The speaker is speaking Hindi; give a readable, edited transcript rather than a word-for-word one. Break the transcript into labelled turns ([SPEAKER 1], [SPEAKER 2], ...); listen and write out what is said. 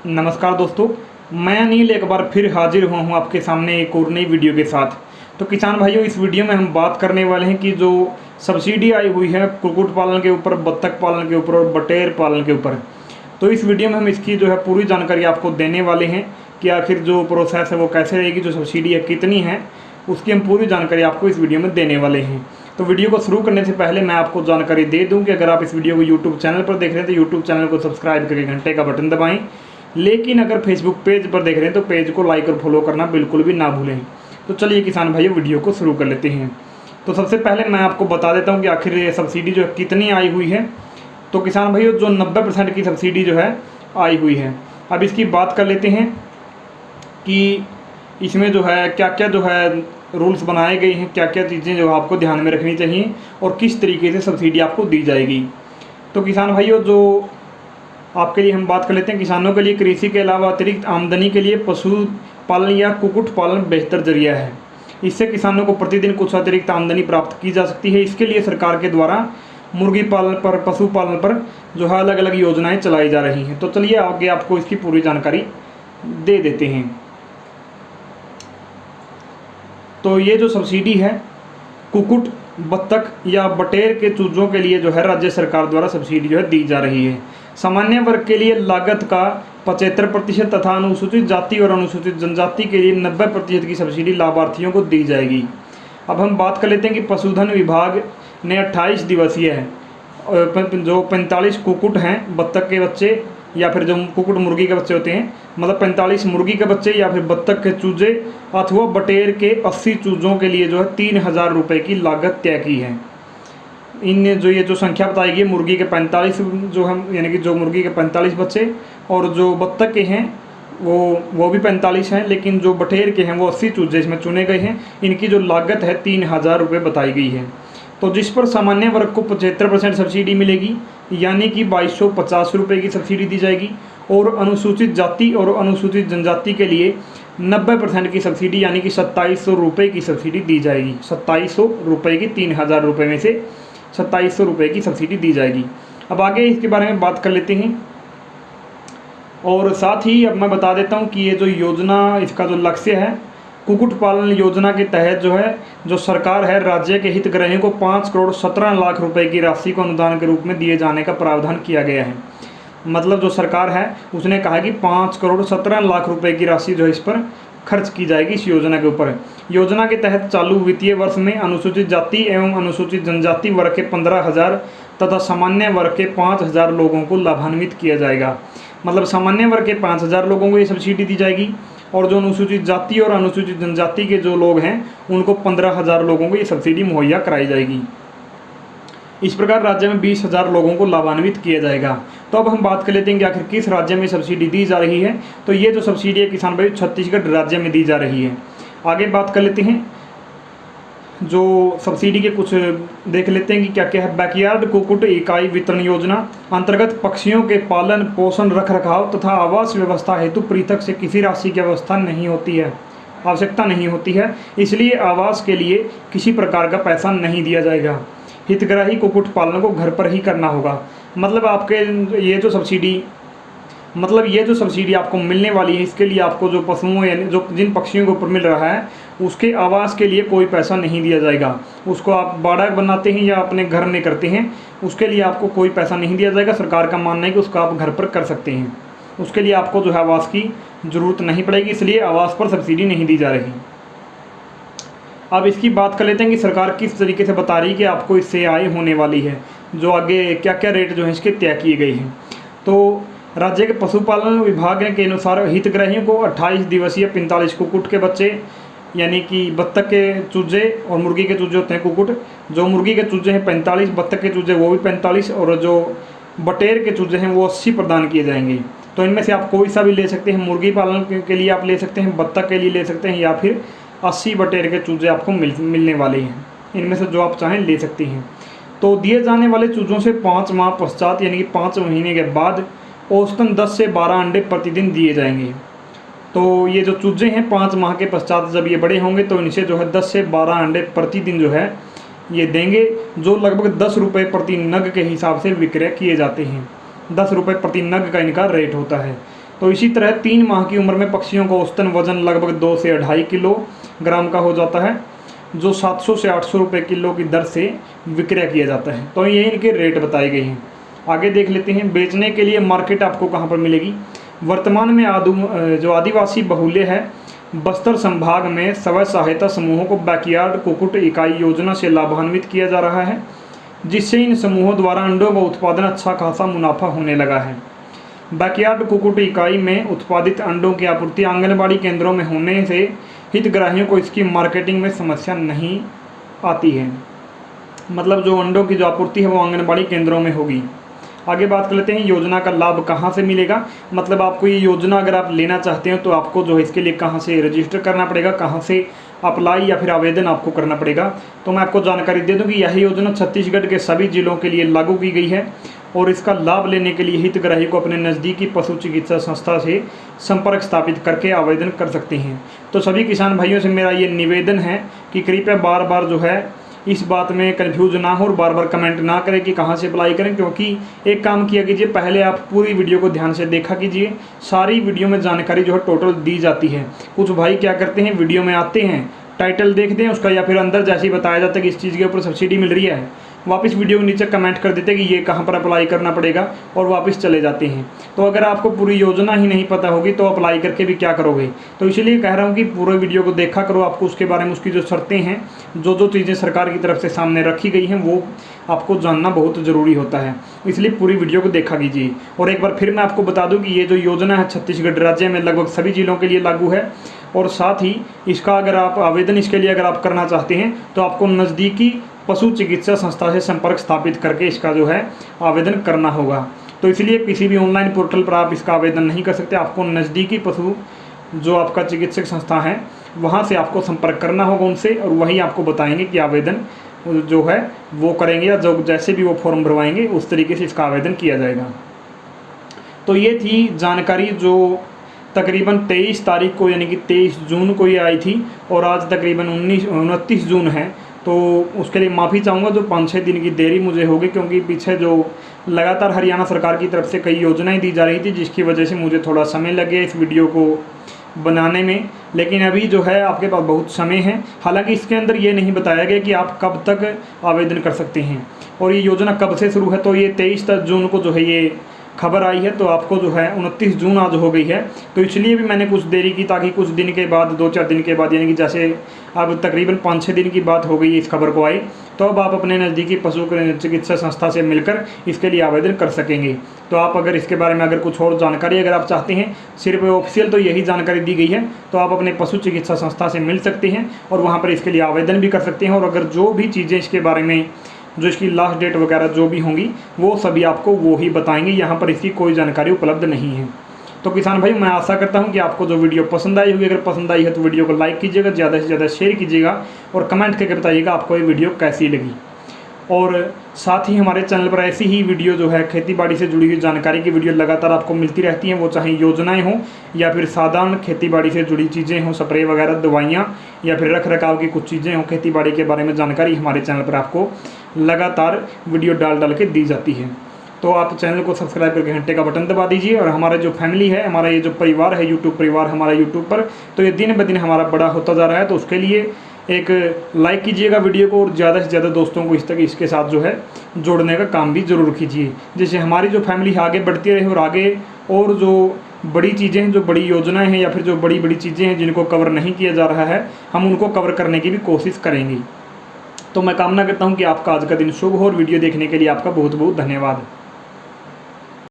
[SPEAKER 1] नमस्कार दोस्तों, मैं अनिल एक बार फिर हाजिर हुआ हूँ आपके सामने एक और नई वीडियो के साथ। तो किसान भाइयों, इस वीडियो में हम बात करने वाले हैं कि जो सब्सिडी आई हुई है कुक्कुट पालन के ऊपर, बत्तख पालन के ऊपर और बटेर पालन के ऊपर, तो इस वीडियो में हम इसकी जो है पूरी जानकारी आपको देने वाले हैं कि आखिर जो प्रोसेस है वो कैसे रहेगी, जो सब्सिडी है कितनी है, उसकी हम पूरी जानकारी आपको इस वीडियो में देने वाले हैं। तो वीडियो को शुरू करने से पहले मैं आपको जानकारी दे दूं कि अगर आप इस वीडियो को यूट्यूब चैनल पर देख रहे हैं तो यूट्यूब चैनल को सब्सक्राइब करके घंटे का बटन दबाएं, लेकिन अगर फेसबुक पेज पर देख रहे हैं तो पेज को लाइक और फॉलो करना बिल्कुल भी ना भूलें। तो चलिए किसान भाइयों, वीडियो को शुरू कर लेते हैं। तो सबसे पहले मैं आपको बता देता हूँ कि आखिर ये सब्सिडी जो है कितनी आई हुई है। तो किसान भाइयों, जो 90% की सब्सिडी जो है आई हुई है। अब इसकी बात कर लेते हैं कि इसमें जो है क्या क्या जो है रूल्स बनाए गए हैं, क्या क्या चीज़ें जो आपको ध्यान में रखनी चाहिए और किस तरीके से सब्सिडी आपको दी जाएगी। तो किसान भाइयों, जो आपके लिए हम बात कर लेते हैं, किसानों के लिए कृषि के अलावा अतिरिक्त आमदनी के लिए पशु पालन या कुक्कुट पालन बेहतर जरिया है। इससे किसानों को प्रतिदिन कुछ अतिरिक्त आमदनी प्राप्त की जा सकती है। इसके लिए सरकार के द्वारा मुर्गी पालन पर, पशु पालन पर जो है अलग अलग योजनाएं चलाई जा रही हैं। तो चलिए आगे आपको इसकी पूरी जानकारी दे देते हैं। तो ये जो सब्सिडी है कुक्कुट, बत्तख या बटेर के चूजों के लिए जो है राज्य सरकार द्वारा सब्सिडी जो है दी जा रही है। सामान्य वर्ग के लिए लागत का 75% तथा अनुसूचित जाति और अनुसूचित जनजाति के लिए 90% की सब्सिडी लाभार्थियों को दी जाएगी। अब हम बात कर लेते हैं कि पशुधन विभाग ने 28 दिवसीय जो 45 कुक्कुट हैं, बत्तख के बच्चे या फिर जो कुक्कुट मुर्गी के बच्चे होते हैं, मतलब 45 मुर्गी के बच्चे या फिर बत्तख के चूजे अथवा बटेर के 80 चूजों के लिए जो है 3000 रुपये की लागत तय की है। इन ये जो संख्या बताई गई, मुर्गी के 45 जो हम, यानी कि जो मुर्गी के 45 बच्चे और जो बत्तख के हैं वो भी 45 हैं, लेकिन जो बटेर के हैं वो 80 चूजे इसमें चुने गए हैं। इनकी जो लागत है 3000 रुपये बताई गई है। तो जिस पर सामान्य वर्ग को 75% सब्सिडी मिलेगी, यानी कि 2250 रुपये की सब्सिडी दी जाएगी, और अनुसूचित जाति और अनुसूचित जनजाति के लिए 90% की सब्सिडी यानी कि 2700 रुपये की सब्सिडी दी जाएगी। 2700 रुपये की 3000 रुपये में से 2700 रुपये की सब्सिडी दी जाएगी। अब आगे इसके बारे में बात कर लेते हैं, और साथ ही अब मैं बता देता हूँ कि ये जो योजना, इसका जो लक्ष्य है, कुक्कुट पालन योजना के तहत जो है, जो सरकार है, राज्य के हितग्राहियों को 5 करोड़ 17 लाख रुपए की राशि को अनुदान के रूप में दिए जाने का प्रावधान किया गया है। मतलब जो सरकार है उसने कहा कि 5 करोड़ 17 लाख रुपए की राशि जो है इस पर खर्च की जाएगी, इस योजना के ऊपर। योजना के तहत चालू वित्तीय वर्ष में अनुसूचित जाति एवं अनुसूचित जनजाति वर्ग के 15,000 तथा सामान्य वर्ग के 5,000 लोगों को लाभान्वित किया जाएगा। मतलब सामान्य वर्ग के 5,000 लोगों को ये सब्सिडी दी जाएगी, और जो अनुसूचित जाति और अनुसूचित जनजाति के जो लोग हैं उनको 15,000 लोगों को ये सब्सिडी मुहैया कराई जाएगी। इस प्रकार राज्य में 20,000 लोगों को लाभान्वित किया जाएगा। तो अब हम बात कर लेते हैं कि आखिर किस राज्य में सब्सिडी दी जा रही है। तो ये जो सब्सिडी है किसान भाई, छत्तीसगढ़ राज्य में दी जा रही है। आगे बात कर लेते हैं, जो सब्सिडी के कुछ देख लेते हैं कि क्या क्या है। बैकयार्ड कुक्कुट इकाई वितरण योजना अंतर्गत पक्षियों के पालन, पोषण, रखरखाव तथा आवास व्यवस्था हेतु पृथक से किसी राशि की व्यवस्था नहीं होती है, आवश्यकता नहीं होती है। इसलिए आवास के लिए किसी प्रकार का पैसा नहीं दिया जाएगा। हितग्राही कुक्कुट पालन को घर पर ही करना होगा। मतलब आपके ये जो सब्सिडी आपको मिलने वाली है, इसके लिए आपको जो पशुओं यानी जो जिन पक्षियों के ऊपर मिल रहा है उसके आवास के लिए कोई पैसा नहीं दिया जाएगा। उसको आप बाड़ा बनाते हैं या अपने घर में करते हैं, उसके लिए आपको कोई पैसा नहीं दिया जाएगा। सरकार का मानना है कि उसको आप घर पर कर सकते हैं, उसके लिए आपको जो है आवास की ज़रूरत नहीं पड़ेगी, इसलिए आवास पर सब्सिडी नहीं दी जा रही। अब इसकी बात कर लेते हैं कि सरकार किस तरीके से बता रही है कि आपको इससे आय होने वाली है, जो आगे क्या क्या रेट जो है इसके तय किए गए हैं। तो राज्य के पशुपालन विभाग के अनुसार हितग्राहियों को 28 दिवसीय 45 कुक्कुट के बच्चे, यानी कि बत्तख के चूजे और मुर्गी के चूजे होते हैं कुक्कुट, जो मुर्गी के चूजे हैं 45, बत्तख के चूजे वो भी 45, और जो बटेर के चूजे हैं वो 80 प्रदान किए जाएंगे। तो इनमें से आप कोई सा भी ले सकते हैं। मुर्गी पालन के लिए आप ले सकते हैं, बत्तख के लिए ले सकते हैं, या फिर 80 बटेर के चूजे आपको मिलने वाले हैं। इनमें से जो आप चाहें ले सकती हैं। तो दिए जाने वाले चूजों से 5 माह पश्चात, यानी कि 5 महीने के बाद औसतन 10 से 12 अंडे प्रतिदिन दिए जाएंगे। तो ये जो चूजे हैं 5 माह के पश्चात जब ये बड़े होंगे तो इनसे जो है 10 से 12 अंडे प्रतिदिन जो है ये देंगे, जो लगभग 10 रुपये प्रति नग के हिसाब से विक्रय किए जाते हैं। 10 रुपये प्रति नग का इनका रेट होता है। तो इसी तरह 3 माह की उम्र में पक्षियों का औसतन वजन लगभग 2 से 2.5 किलोग्राम का हो जाता है, जो 700 से 800 रुपये किलो की दर से विक्रय किया जाता है। तो ये इनके रेट बताए गए हैं। आगे देख लेते हैं, बेचने के लिए मार्केट आपको कहाँ पर मिलेगी। वर्तमान में जो आदिवासी बहुल्य है बस्तर संभाग में स्वयं सहायता समूहों को बैकयार्ड कुक्कुट इकाई योजना से लाभान्वित किया जा रहा है, जिससे इन समूहों द्वारा अंडों का उत्पादन अच्छा खासा मुनाफा होने लगा है। बैकयार्ड कुक्कुट इकाई में उत्पादित अंडों की आपूर्ति आंगनबाड़ी केंद्रों में होने से हितग्राहियों को इसकी मार्केटिंग में समस्या नहीं आती है। मतलब जो अंडों की जो आपूर्ति है वो आंगनबाड़ी केंद्रों में होगी। आगे बात कर लेते हैं योजना का लाभ कहाँ से मिलेगा। मतलब आपको ये योजना अगर आप लेना चाहते हैं तो आपको जो है इसके लिए कहाँ से रजिस्टर करना पड़ेगा, कहाँ से अप्लाई या फिर आवेदन आपको करना पड़ेगा। तो मैं आपको जानकारी दे दूं कि यह योजना छत्तीसगढ़ के सभी जिलों के लिए लागू की गई है और इसका लाभ लेने के लिए हितग्राही को अपने नज़दीकी पशु चिकित्सा संस्था से संपर्क स्थापित करके आवेदन कर सकते हैं। तो सभी किसान भाइयों से मेरा ये निवेदन है कि कृपया बार बार जो है इस बात में कंफ्यूज ना हो और बार बार कमेंट ना करें कि कहाँ से अप्लाई करें, क्योंकि एक काम किया कीजिए, पहले आप पूरी वीडियो को ध्यान से देखा कीजिए। सारी वीडियो में जानकारी जो है टोटल दी जाती है। कुछ भाई क्या करते हैं, वीडियो में आते हैं, टाइटल देखते हैं उसका या फिर अंदर जैसे ही बताया जाता है कि इस चीज़ के ऊपर सब्सिडी मिल रही है, वापस वीडियो के नीचे कमेंट कर देते हैं कि ये कहाँ पर अप्लाई करना पड़ेगा और वापस चले जाते हैं। तो अगर आपको पूरी योजना ही नहीं पता होगी तो अप्लाई करके भी क्या करोगे। तो इसलिए कह रहा हूँ कि पूरे वीडियो को देखा करो, आपको उसके बारे में उसकी जो शर्तें हैं, जो चीज़ें सरकार की तरफ से सामने रखी गई हैं वो आपको जानना बहुत ज़रूरी होता है। इसलिए पूरी वीडियो को देखा कीजिए। और एक बार फिर मैं आपको बता दूँ कि ये जो योजना है छत्तीसगढ़ राज्य में लगभग सभी जिलों के लिए लागू है और साथ ही इसका अगर आप आवेदन इसके लिए अगर आप करना चाहते हैं तो आपको नज़दीकी पशु चिकित्सा संस्था से संपर्क स्थापित करके इसका जो है आवेदन करना होगा। तो इसलिए किसी भी ऑनलाइन पोर्टल पर आप इसका आवेदन नहीं कर सकते। आपको नज़दीकी पशु जो आपका चिकित्सक संस्था है वहाँ से आपको संपर्क करना होगा उनसे, और वही आपको बताएंगे कि आवेदन जो है वो करेंगे या जो जैसे भी वो फॉर्म भरवाएंगे उस तरीके से इसका आवेदन किया जाएगा। तो ये थी जानकारी जो तकरीबन 23 तारीख को यानी कि 23 जून को ये आई थी और आज तकरीबन 29 जून है। तो उसके लिए माफ़ी चाहूँगा जो 5-6 दिन की देरी मुझे होगी, क्योंकि पीछे जो लगातार हरियाणा सरकार की तरफ से कई योजनाएं दी जा रही थी जिसकी वजह से मुझे थोड़ा समय लग गया इस वीडियो को बनाने में। लेकिन अभी जो है आपके पास बहुत समय है। हालांकि इसके अंदर ये नहीं बताया गया कि आप कब तक आवेदन कर सकते हैं और ये योजना कब से शुरू है। तो ये 23 जून को जो है ये खबर आई है, तो आपको जो है 29 जून आज हो गई है। तो इसलिए भी मैंने कुछ देरी की ताकि कुछ दिन के बाद 2-4 दिन के बाद यानी कि जैसे अब तकरीबन 5-6 दिन की बात हो गई इस खबर को आई, तो अब आप अपने नज़दीकी पशु चिकित्सा संस्था से मिलकर इसके लिए आवेदन कर सकेंगे। तो आप अगर इसके बारे में अगर कुछ और जानकारी अगर आप चाहते हैं, सिर्फ ऑफिशियल तो यही जानकारी दी गई है, तो आप अपने पशु चिकित्सा संस्था से मिल सकते हैं और वहाँ पर इसके लिए आवेदन भी कर सकते हैं। और अगर जो भी चीज़ें इसके बारे में जो इसकी लास्ट डेट वगैरह जो भी होंगी वो सभी आपको वो ही बताएंगे, यहाँ पर इसकी कोई जानकारी उपलब्ध नहीं है। तो किसान भाई मैं आशा करता हूँ कि आपको जो वीडियो पसंद आई होगी, अगर पसंद आई है तो वीडियो को लाइक कीजिएगा, ज़्यादा से ज़्यादा शेयर कीजिएगा और कमेंट करके बताइएगा आपको ये वीडियो कैसी लगी। और साथ ही हमारे चैनल पर ऐसी ही वीडियो जो है खेती बाड़ी से जुड़ी हुई जानकारी की वीडियो लगातार आपको मिलती रहती हैं, वो चाहे योजनाएं हों या फिर साधारण खेती बाड़ी से जुड़ी चीज़ें हों, स्प्रे वगैरह दवाइयाँ या फिर रख रखाव की कुछ चीज़ें हों, खेती बाड़ी के बारे में जानकारी हमारे चैनल पर आपको लगातार वीडियो डाल के दी जाती है। तो आप चैनल को सब्सक्राइब करके घंटे का बटन दबा दीजिए। और हमारा जो फैमिली है, हमारा ये जो परिवार है, यूट्यूब परिवार हमारा यूट्यूब पर, तो ये दिन ब दिन हमारा बड़ा होता जा रहा है। तो उसके लिए एक लाइक कीजिएगा वीडियो को और ज़्यादा से ज़्यादा दोस्तों को इसके साथ जो है जोड़ने का काम भी ज़रूर कीजिए, जिससे हमारी जो फैमिली आगे बढ़ती रहे और आगे और जो बड़ी चीज़ें हैं, जो बड़ी योजनाएं हैं या फिर जो बड़ी बड़ी चीज़ें हैं जिनको कवर नहीं किया जा रहा है, हम उनको कवर करने की भी कोशिश करेंगे। तो मैं कामना करता हूँ कि आपका आज का दिन शुभ हो और वीडियो देखने के लिए आपका बहुत बहुत धन्यवाद।